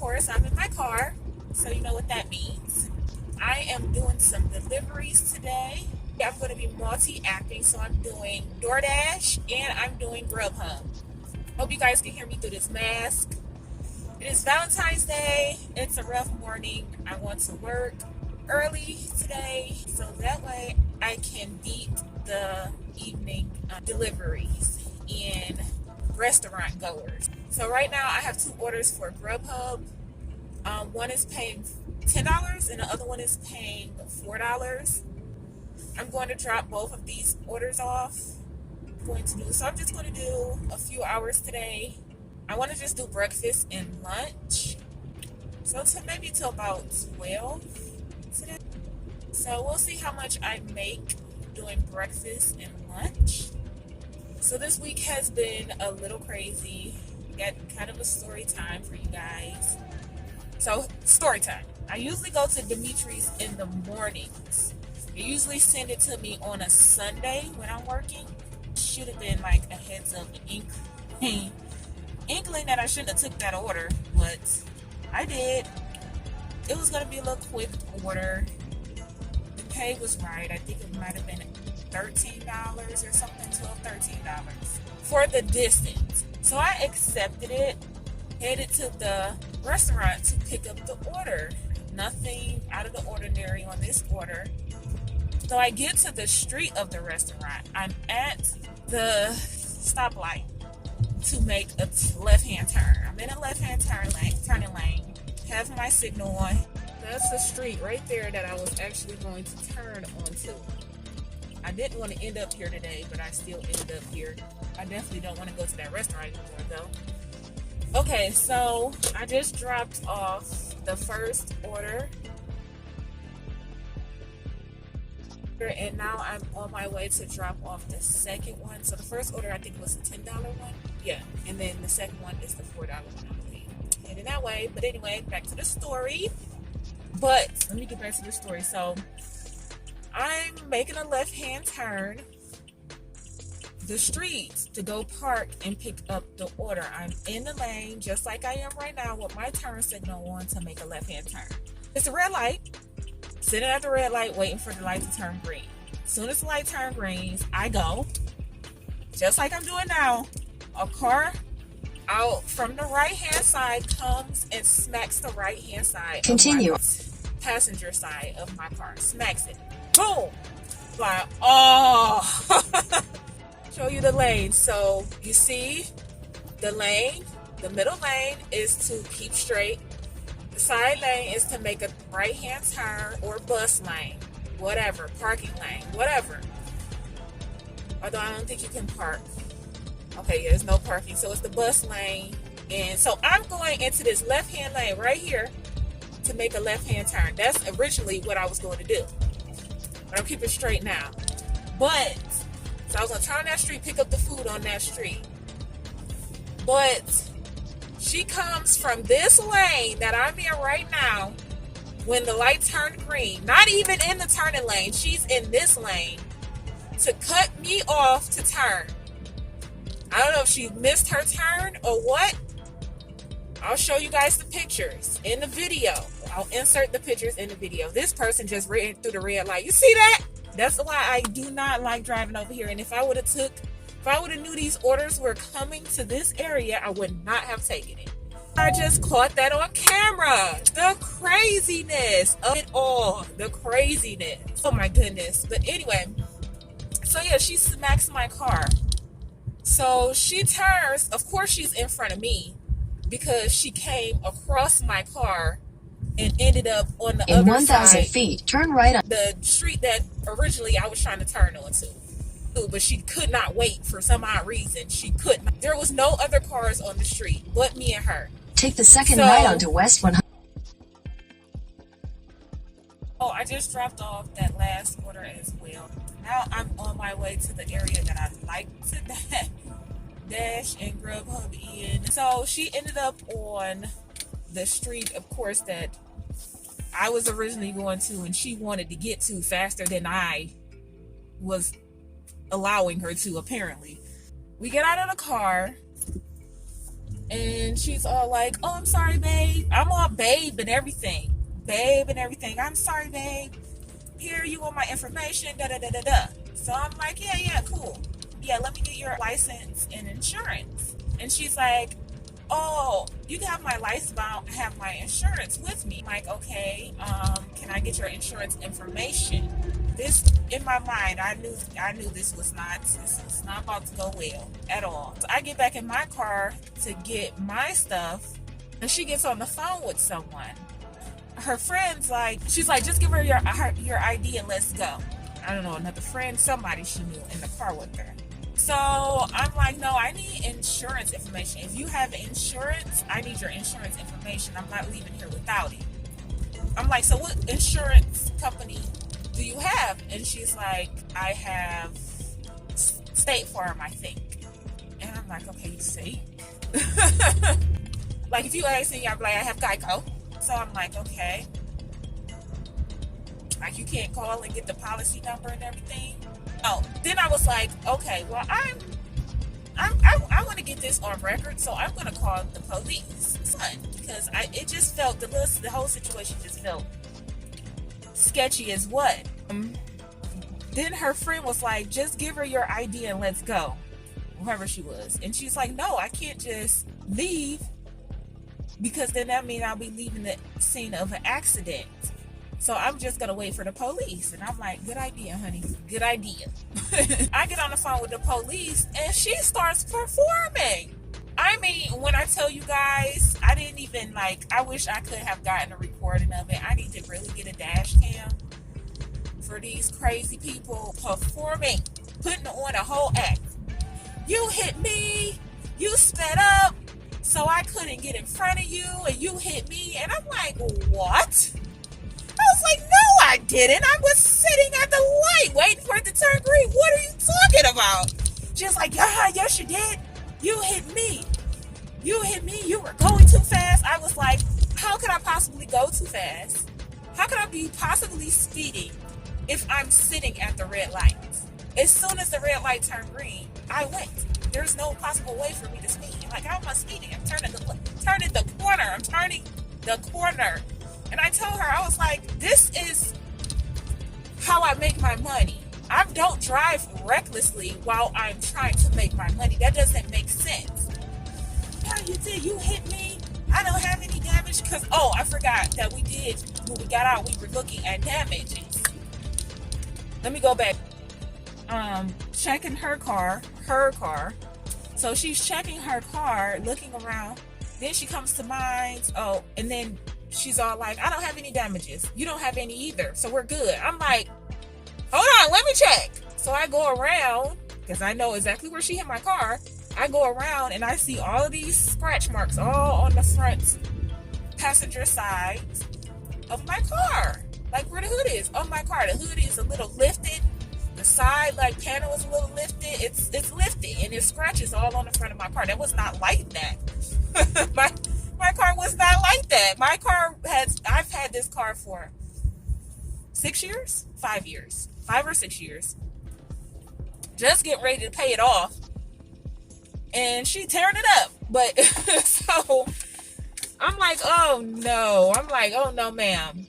course, I'm in my car, so you know what that means. I am doing some deliveries today. I'm going to be multi-acting, so I'm doing Doordash and I'm doing Grubhub. Hope you guys can hear me through this mask. It is Valentine's Day. It's a rough morning. I want to work early today, so that way I can beat the evening deliveries and restaurant goers. So right now I have 2 orders for Grubhub. One is paying $10 and the other one is paying $4. I'm going to drop both of these orders off. So I'm just going to do a few hours today. I want to just do breakfast and lunch. So maybe till about 12 today. So we'll see how much I make doing breakfast and lunch. So this week has been a little crazy. Got kind of a story time for you guys. So story time. I usually go to Dimitri's in the mornings. They usually send it to me on a Sunday when I'm working. Should have been like a heads up, inkling that I shouldn't have took that order, but I did. It was gonna be a little quick order. The pay was right. I think it might have been $13 or something, $13 for the distance. So I accepted it, headed to the restaurant to pick up the order. Nothing out of the ordinary on this order. So I get to the street of the restaurant. I'm at the stoplight to make a left-hand turn. I'm in a left-hand turning lane. Have my signal on. That's the street right there that I was actually going to turn onto. I didn't want to end up here today, but I still ended up here. I definitely don't want to go to that restaurant anymore, though. Okay, so I just dropped off the first order. And now I'm on my way to drop off the second one. So the first order I think was the $10 one. Yeah. And then the second one is the $4 one, I believe. And in that way, but anyway, back to the story. But let me get back to the story. So I'm making a left-hand turn the street to go park and pick up the order. I'm in the lane just like I am right now with my turn signal on to make a left-hand turn. It's a red light. Sitting at the red light waiting for the light to turn green. As soon as the light turns green, I go. Just like I'm doing now. A car out from the right-hand side comes and smacks the right-hand side. Continue. Passenger side of my car. Smacks it. Boom! Like, oh! Show you the lane. So you see the lane, the middle lane is to keep straight. The side lane is to make a right-hand turn or bus lane, whatever, parking lane, whatever. Although I don't think you can park. Okay, yeah, there's no parking, so it's the bus lane. And so I'm going into this left-hand lane right here to make a left-hand turn. That's originally what I was going to do. But I'm keeping straight now. But, so I was going to turn on that street, pick up the food on that street. But she comes from this lane that I'm in right now when the light turned green. Not even in the turning lane. She's in this lane to cut me off to turn. I don't know if she missed her turn or what. I'll show you guys the pictures in the video. I'll insert the pictures in the video. This person just ran through the red light. You see that? That's why I do not like driving over here. And if I would have knew these orders were coming to this area, I would not have taken it. I just caught that on camera. The craziness of it all. The craziness. Oh my goodness. But anyway, so yeah, she smacks my car. So she turns, of course she's in front of me because she came across my car and ended up on the other side. In 1,000 feet, turn right on the street that originally I was trying to turn onto. But she could not wait for some odd reason. She could not. There was no other cars on the street but me and her. Take the second right onto West 100. Oh, I just dropped off that last order as well. Now I'm on my way to the area that I like to Dash and Grubhub in. So she ended up on the street, of course, that I was originally going to, and she wanted to get to faster than I was allowing her to, apparently. We get out of the car. And she's all like, oh, I'm sorry, babe. I'm all babe and everything. Babe and everything. I'm sorry, babe. Here, you want my information, da da da da da. So I'm like, yeah, cool. Yeah, let me get your license and insurance. And she's like, oh, you have my license, but I don't have my insurance with me. I'm like, okay, can I get your insurance information? This, in my mind, I knew this was not about to go well at all. So I get back in my car to get my stuff, and she gets on the phone with someone. Her friend's like, she's like, just give her your ID and let's go. I don't know, another friend, somebody she knew in the car with her. So I'm like, no, I need insurance information. If you have insurance, I need your insurance information. I'm not leaving here without it. I'm like, so what insurance company do you have? And she's like, I have State Farm, I think. And I'm like, okay, you see? Like, if you ask me, I'm like, I have Geico. So I'm like, okay. Like, you can't call and get the policy number and everything. Oh, then I was like, okay, well, I want to get this on record, so I'm going to call the police, because it just felt, the whole situation just felt sketchy as what. Then her friend was like, just give her your ID and let's go, whoever she was. And she's like, no, I can't just leave, because then that means I'll be leaving the scene of an accident. So I'm just going to wait for the police. And I'm like, good idea, honey. Good idea. I get on the phone with the police and she starts performing. I mean, when I tell you guys, I didn't even I wish I could have gotten a recording of it. I need to really get a dash cam for these crazy people performing, putting on a whole act. You hit me. You sped up so I couldn't get in front of you, and you hit me. And I'm like, what? I was like, no, I didn't. I was sitting at the light waiting for it to turn green. What are you talking about? She was like, yeah, yes, you did. You hit me. You hit me. You were going too fast. I was like, how could I possibly go too fast? How could I be possibly speeding if I'm sitting at the red light? As soon as the red light turned green, I went. There's no possible way for me to speed. Like, how am I speeding? I'm turning the corner. I'm turning the corner. And I told her, I was like, this is how I make my money. I don't drive recklessly while I'm trying to make my money. That doesn't make sense. Yeah, you did. You hit me. I don't have any damage. Because, oh, I forgot that when we got out, we were looking at damages. Let me go back. Checking her car. So she's checking her car, looking around. Then she comes to mine. Oh, and then she's all like, I don't have any damages. You don't have any either. So we're good. I'm like, hold on, let me check. So I go around, because I know exactly where she hit my car. I go around and I see all of these scratch marks all on the front passenger side of my car. Like where the hood is on my car. The hood is a little lifted. The side panel is a little lifted. It's lifted and it scratches all on the front of my car. That was not like that. My car was not like that. I've had this car for 6 years? 5 years. 5 or 6 years. Just getting ready to pay it off. And she tearing it up. But, so, I'm like, oh no. I'm like, oh no, ma'am.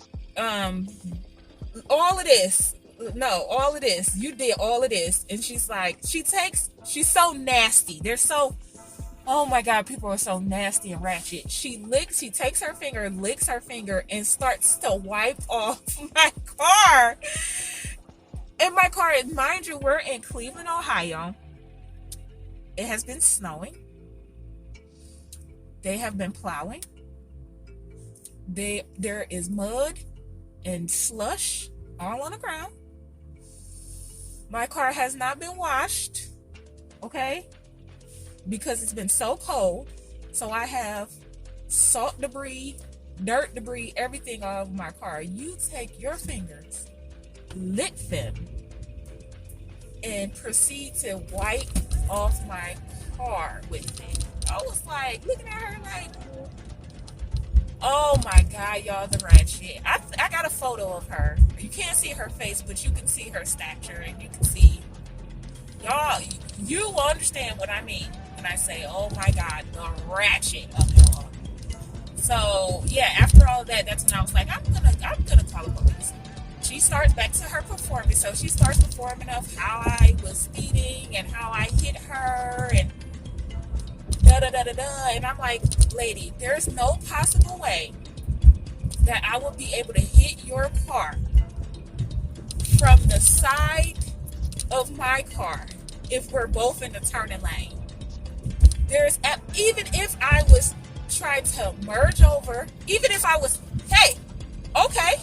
All of this. No, all of this. You did all of this. And she's like, she's so nasty. Oh my God, people are so nasty and ratchet. She takes her finger, licks her finger, and starts to wipe off my car. And my car, mind you, we're in Cleveland, Ohio. It has been snowing. They have been plowing. There is mud and slush all on the ground. My car has not been washed, okay? Because it's been so cold. So I have salt debris, dirt debris, everything all over my car. You take your fingers, lick them, and proceed to wipe off my car with it. I was like, looking at her like, oh my God, y'all, the ratchet. I got a photo of her. You can't see her face, but you can see her stature, and you can see, y'all, you will understand what I mean. can I say? Oh my God, the ratchet of it all. So yeah, after all of that, that's when I was like, I'm gonna call the police. She starts back to her performance. So she starts performing of how I was speeding and how I hit her and da da da da da. And I'm like, lady, there's no possible way that I will be able to hit your car from the side of my car if we're both in the turning lane. Even if I was trying to merge over, even if I was, hey, okay,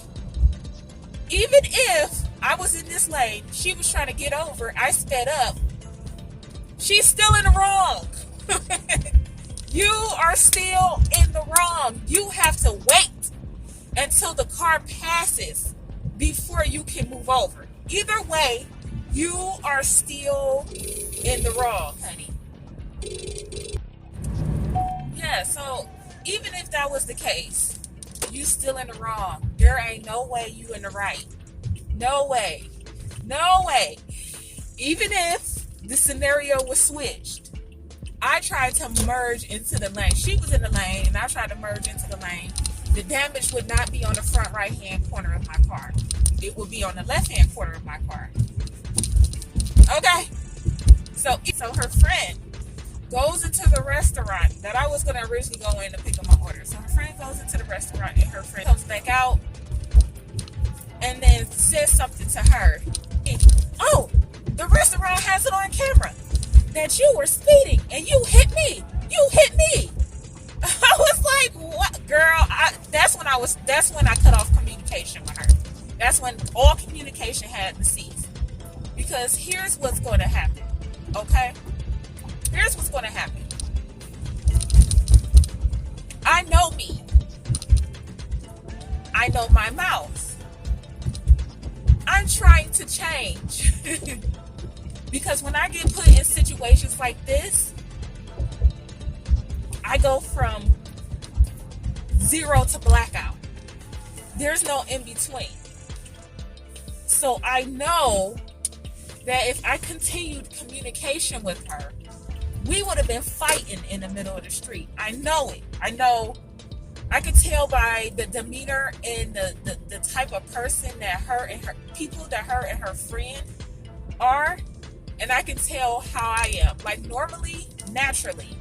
even if I was in this lane, she was trying to get over, I sped up, she's still in the wrong. You are still in the wrong. You have to wait until the car passes before you can move over. Either way, you are still in the wrong, honey. Yeah, so even if that was the case, you still in the wrong. There ain't no way you in the right. No way. No way. Even if the scenario was switched, I tried to merge into the lane. She was in the lane and I tried to merge into the lane. The damage would not be on the front right-hand corner of my car. It would be on the left-hand corner of my car. Okay? So her friend goes into the restaurant that I was going to originally go in to pick up my order. So her friend goes into the restaurant and her friend comes back out and then says something to her. Oh, the restaurant has it on camera that you were speeding and you hit me. You hit me. I was like, what, girl? That's when I cut off communication with her. That's when all communication had to cease. Because here's what's going to happen. Okay? Here's what's going to happen. I know me. I know my mouth. I'm trying to change. Because when I get put in situations like this, I go from 0 to blackout. There's no in between. So I know that if I continued communication with her, we would have been fighting in the middle of the street. I know it. I know. I could tell by the demeanor and the type of person that her and her friend are. And I can tell how I am. Like normally, naturally,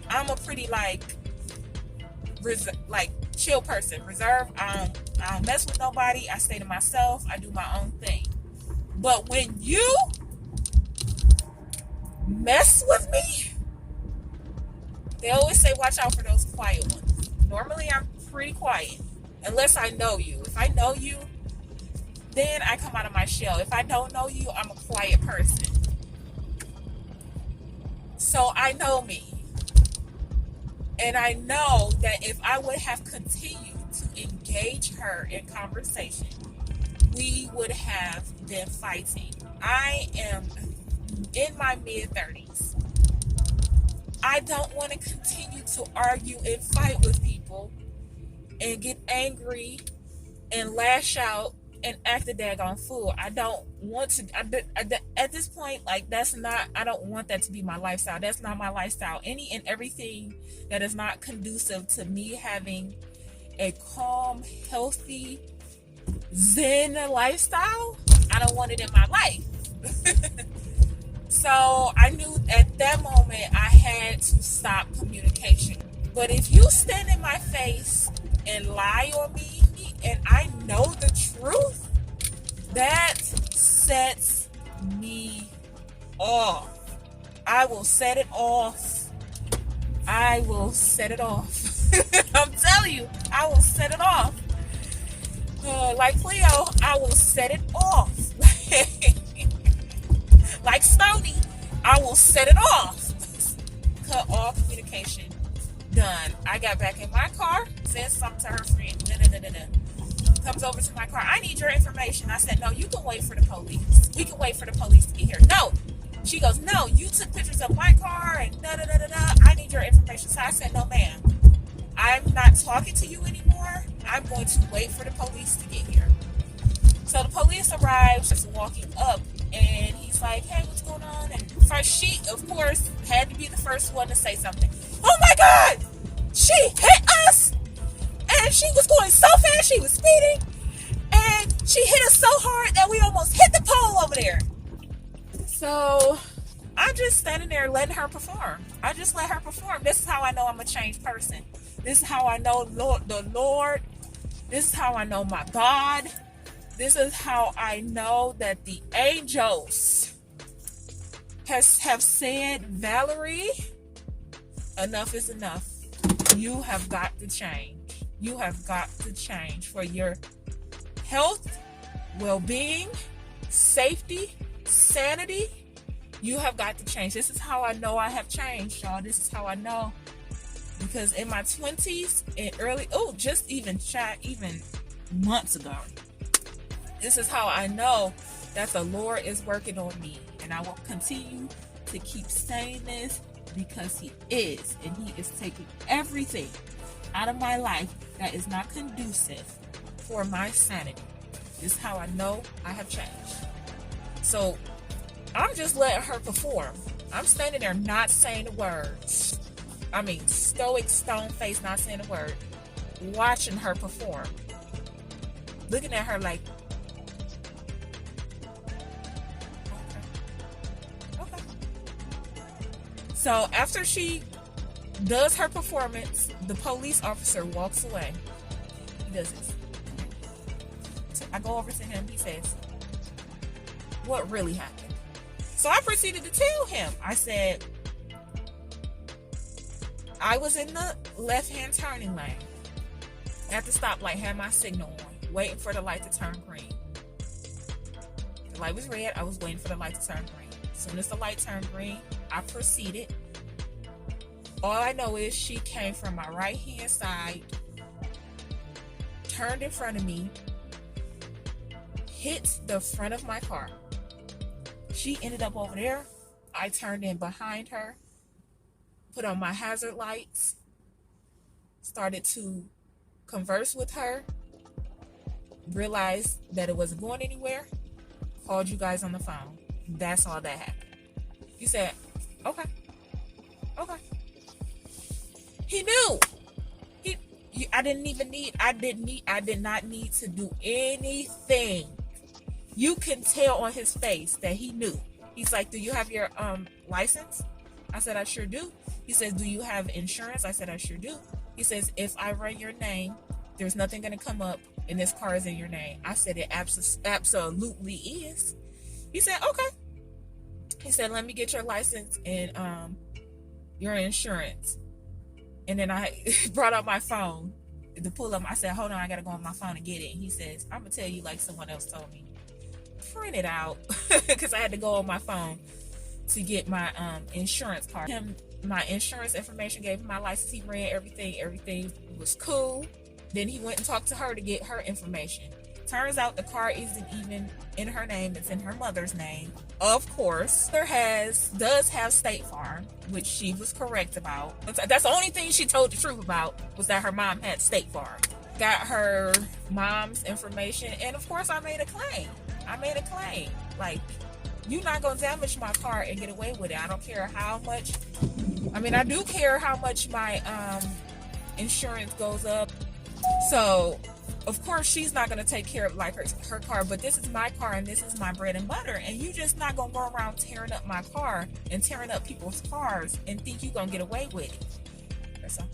I'm a pretty chill person. Reserved. I don't mess with nobody. I stay to myself. I do my own thing. But when you mess with me, they always say watch out for those quiet ones. Normally I'm pretty quiet unless I know you. If I know you, then I come out of my shell. If I don't know you, I'm a quiet person. So I know me. And I know that if I would have continued to engage her in conversation, we would have been fighting. I am in my mid-30s. I don't want to continue to argue and fight with people and get angry and lash out and act a daggone fool. I don't want to. At this point, I don't want that to be my lifestyle. That's not my lifestyle. Any and everything that is not conducive to me having a calm, healthy, zen lifestyle, I don't want it in my life. So I knew at that moment I had to stop communication. But if you stand in my face and lie on me and I know the truth, that sets me off. I will set it off. I will set it off. I'm telling you, I will set it off. Like Cleo, I will set it off. Like Stony, I will set it off. Cut all communication. Done. I got back in my car, said something to her friend. Comes over to my car. I need your information. I said, no, you can wait for the police. We can wait for the police to get here. No. She goes, no, you took pictures of my car and I need your information. So I said, no, ma'am. I'm not talking to you anymore. I'm going to wait for the police to get here. So the police arrived, just walking up, and he He's like, hey, what's going on? And first, she, of course, had to be the first one to say something. Oh my God! She hit us! And she was going so fast, she was speeding. And she hit us so hard that we almost hit the pole over there. So I'm just standing there letting her perform. I just let her perform. This is how I know I'm a changed person. This is how I know the Lord. This is how I know my God. This is how I know that the angels have said, Valerie, enough is enough. You have got to change. You have got to change for your health, well-being, safety, sanity. You have got to change. This is how I know I have changed, y'all. This is how I know. Because in my 20s and early, just even months ago, this is how I know that the Lord is working on me. And I will continue to keep saying this because He is. And He is taking everything out of my life that is not conducive for my sanity. This is how I know I have changed. So I'm just letting her perform. I'm standing there not saying a word. I mean, stoic, stone face, not saying a word. Watching her perform. Looking at her like, okay. So after she does her performance, the police officer walks away. He does this. So I go over to him. He says, what really happened? So I proceeded to tell him. I said, I was in the left-hand turning lane at the stoplight, had my signal on, waiting for the light to turn green. The light was red. I was waiting for the light to turn green. As soon as the light turned green, I proceeded. All I know is she came from my right-hand side, turned in front of me, hit the front of my car. She ended up over there. I turned in behind her, put on my hazard lights, started to converse with her, realized that it wasn't going anywhere, called you guys on the phone. That's all that happened. He said, okay. He knew. I did not need to do anything. You can tell on his face that he knew. He's like, do you have your license? I said, I sure do. He says, do you have insurance? I said, I sure do. He says, if I run your name, there's nothing going to come up and this car is in your name. I said, it absolutely is. He said, okay. He said, let me get your license and your insurance. And then I brought out my phone to pull up. I said, hold on, I got to go on my phone and get it. And he says, I'm going to tell you like someone else told me. Print it out because I had to go on my phone to get my insurance card. My insurance information, gave him my license. He ran everything was cool. Then he went and talked to her to get her information. Turns out the car isn't even in her name, it's in her mother's name. Of course, does have State Farm, which she was correct about. That's the only thing she told the truth about, was that her mom had State Farm. Got her mom's information, and of course I made a claim. Like, you're not gonna damage my car and get away with it. I don't care how much. I mean, I do care how much my insurance goes up. So, of course, she's not gonna take care of like her car. But this is my car and this is my bread and butter. And you just not gonna go around tearing up my car and tearing up people's cars and think you're gonna get away with it. So,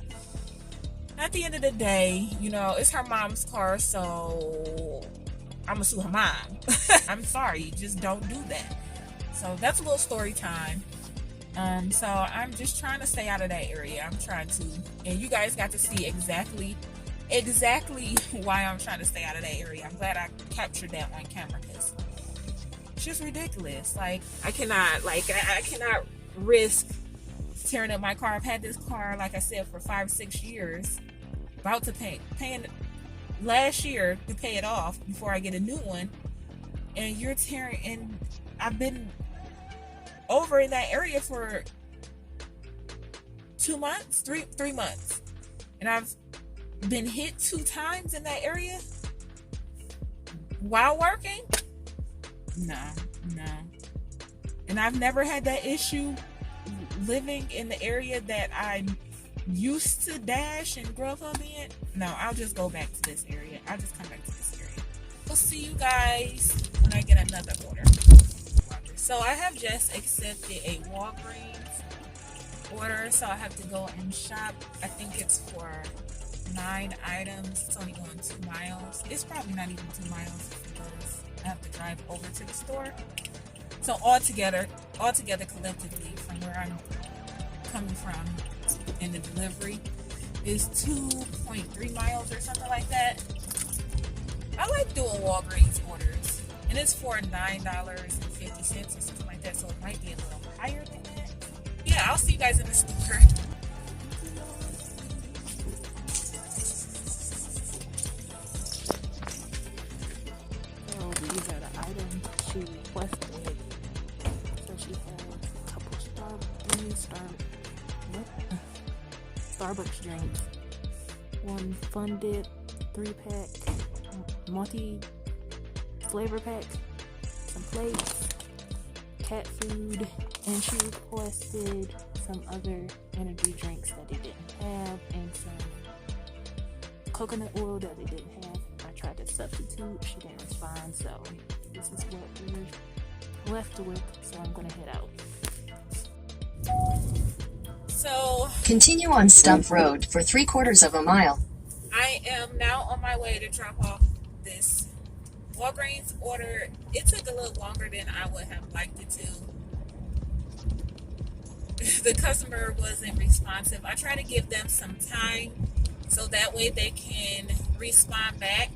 at the end of the day, it's her mom's car, so I'm gonna sue her mom. I'm sorry, just don't do that. So that's a little story time. So I'm just trying to stay out of that area. I'm trying to, and you guys got to see exactly why I'm trying to stay out of that area. I'm glad I captured that on camera because it's just ridiculous. Like, I cannot risk tearing up my car. I've had this car, like I said, for 5-6 years. About to paying last year to pay it off before I get a new one. And you're tearing, and I've been over in that area for 2 months, three months. And I've been hit 2 times in that area while working. No. And I've never had that issue living in the area that I used to Dash and Grubhub in. No, I'll just go back to this area. I'll just come back to this area. We'll see you guys when I get another order. So I have just accepted a Walgreens order, so I have to go and shop. I think it's for 9 items. It's only going 2 miles. It's probably not even 2 miles because I have to drive over to the store. So altogether collectively from where I'm coming from in the delivery is 2.3 miles or something like that. I like doing Walgreens orders, and it's for $9.50 or something like that, so it might be a little higher than that. Yeah, I'll see you guys in the store. So these are the items she requested. So she has a couple Starbucks drinks, 1 Fun Dip 3-pack, multi-flavor pack, some plates, cat food, and she requested some other energy drinks that they didn't have, and some coconut oil that they didn't have. I tried to substitute, she didn't respond, so this is what we're left with, so I'm gonna head out. So continue on Stump Road for 3/4 of a mile. I am now on my way to drop off this Walgreens order. It took a little longer than I would have liked it to. The customer wasn't responsive. I try to give them some time so that way they can respond back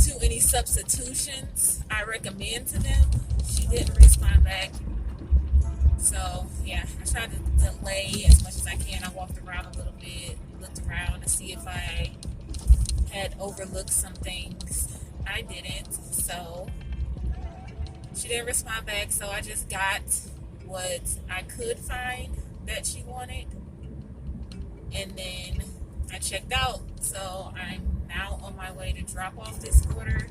to any substitutions I recommend to them. She didn't respond back. So yeah, I tried to delay as much as I can. I walked around a little bit, looked around to see if I had overlooked some things. I didn't, so she didn't respond back, so I just got what I could find that she wanted, and then I checked out. So I'm now on my way to drop off this order.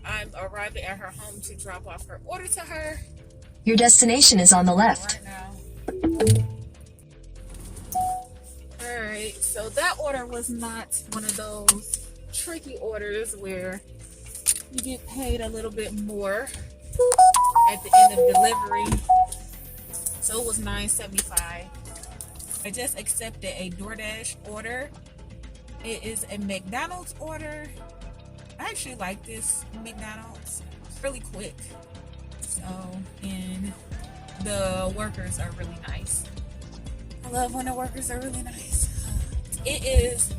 I'm arriving at her home to drop off her order to her. Your destination is on the left. Right now. Alright, so that order was not one of those tricky orders where you get paid a little bit more at the end of delivery. So it was $9.75. I just accepted a Doordash order. It is a McDonald's order. I actually like this McDonald's. It's really quick. So, and the workers are really nice. I love when the workers are really nice. It is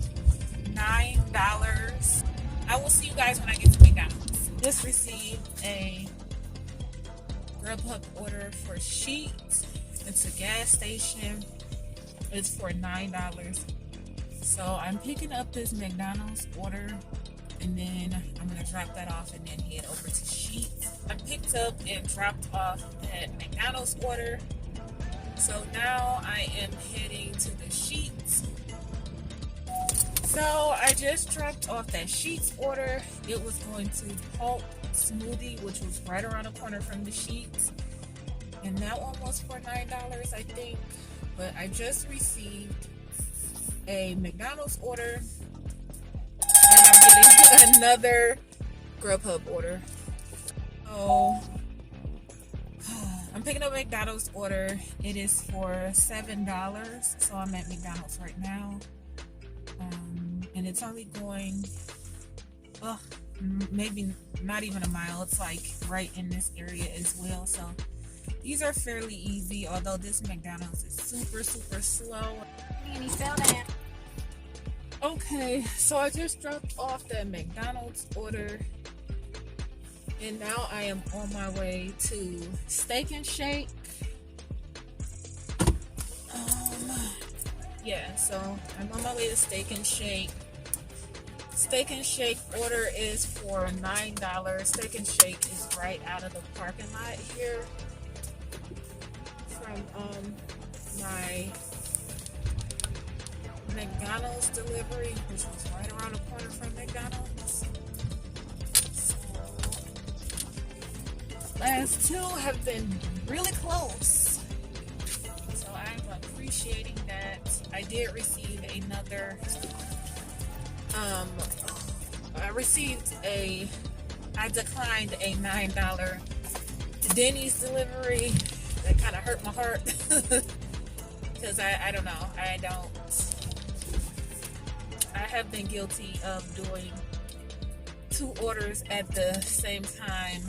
$9. I will see you guys when I get to McDonald's. Just received a Grubhub order for sheets. It's a gas station. It's for $9. So I'm picking up this McDonald's order, and then I'm gonna drop that off and then head over to Sheets. I picked up and dropped off that McDonald's order. So now I am heading to the Sheets. So I just dropped off that Sheets order. It was going to Pulp Smoothie, which was right around the corner from the Sheets. And that one was for $9, I think. But I just received a McDonald's order. And I'm getting another Grubhub order. So I'm picking up a McDonald's order. It is for $7. So I'm at McDonald's right now. And it's only going, maybe not even a mile. It's like right in this area as well. So these are fairly easy, although this McDonald's is super, super slow. And he fell down. Okay, so I just dropped off that McDonald's order, and now I am on my way to Steak and Shake. Yeah, so I'm on my way to Steak and Shake. Steak and Shake order is for $9. Steak and Shake is right out of the parking lot here from my McDonald's delivery, which was right around the corner from McDonald's. So last two have been really close. So I'm appreciating that. I did receive another, I declined a $9 Denny's delivery. That kind of hurt my heart. Because I don't know. I have been guilty of doing 2 orders at the same time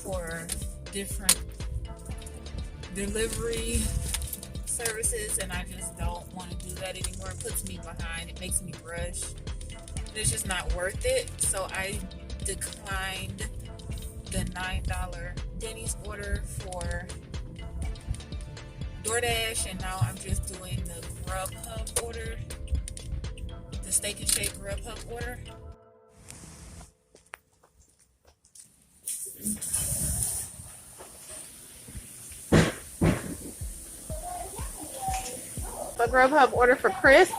for different delivery services, and I just don't want to do that anymore. It puts me behind. It makes me rush. It's just not worth it. So I declined the $9 Denny's order for Doordash, and now I'm just doing the Grubhub order, the Steak and Shake Grubhub order. A Grubhub order for Chris.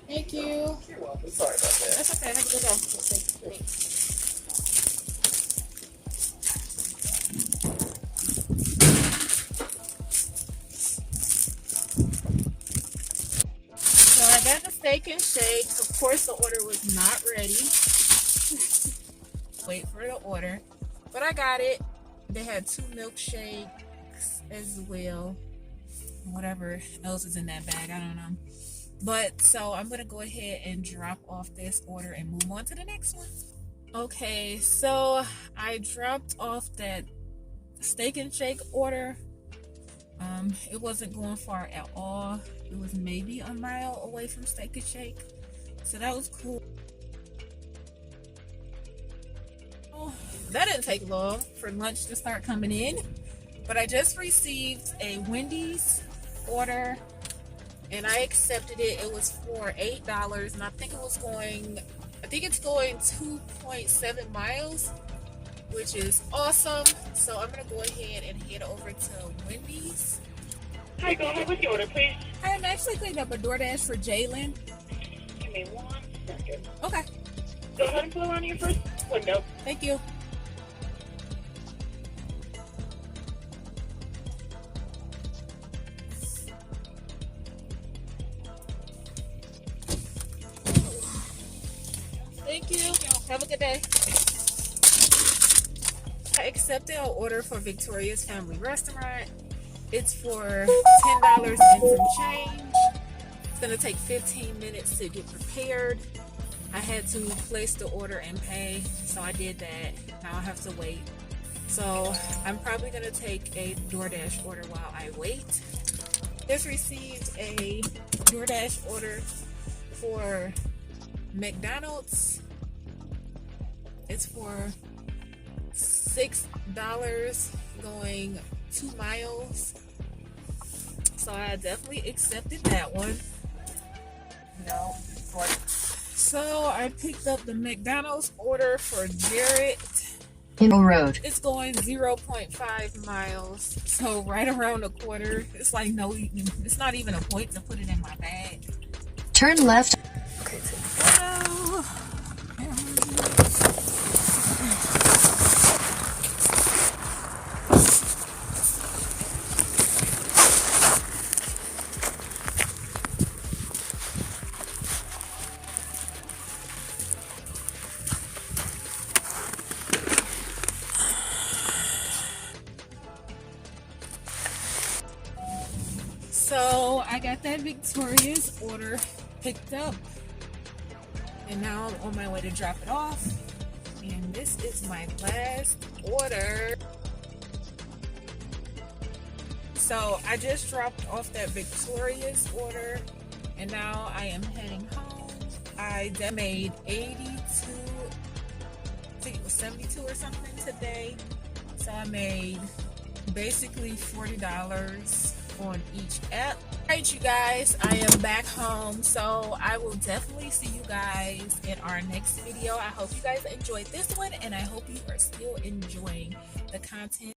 Thank you. You're welcome. Sorry about that. That's okay. Have a good day. Thanks. So I got the Steak and Shake. Of course, the order was not ready. Wait for the order, but I got it. They had 2 milkshakes as well. Whatever else is in that bag, I don't know. But so I'm gonna go ahead and drop off this order and move on to the next one. Okay, so I dropped off that Steak and Shake order. It wasn't going far at all. It was maybe a mile away from Steak and Shake, so that was cool. Oh, that didn't take long for lunch to start coming in, but I just received a Wendy's order and I accepted it. It was for $8, and I think it's going 2.7 miles, which is awesome. So I'm gonna go ahead and head over to Wendy's. Hi, go ahead with your order, please. I'm actually cleaning up a DoorDash for Jalen. Give me 1 second. Okay, Go ahead and pull around your first window. thank you. Thank you. Have a good day. I accepted an order for Victoria's Family Restaurant. It's for $10 and some change. It's gonna take 15 minutes to get prepared. I had to place the order and pay, so I did that. Now I have to wait. So I'm probably gonna take a DoorDash order while I wait. Just received a DoorDash order for McDonald's. It's for $6 going 2 miles. So I definitely accepted that one. No. So I picked up the McDonald's order for Jarrett. Hill Road. It's going 0.5 miles. So right around the corner. It's like it's not even a point to put it in my bag. Turn left. Okay, take a photo. So I got that Victoria's order picked up, and now I'm on my way to drop it off. And this is my last order. So I just dropped off that Victoria's order, and now I am heading home. I made 82, I think it was 72 or something today. So I made basically $40 on each app. Alright, you guys, I am back home, so I will definitely see you guys in our next video. I hope you guys enjoyed this one, and I hope you are still enjoying the content.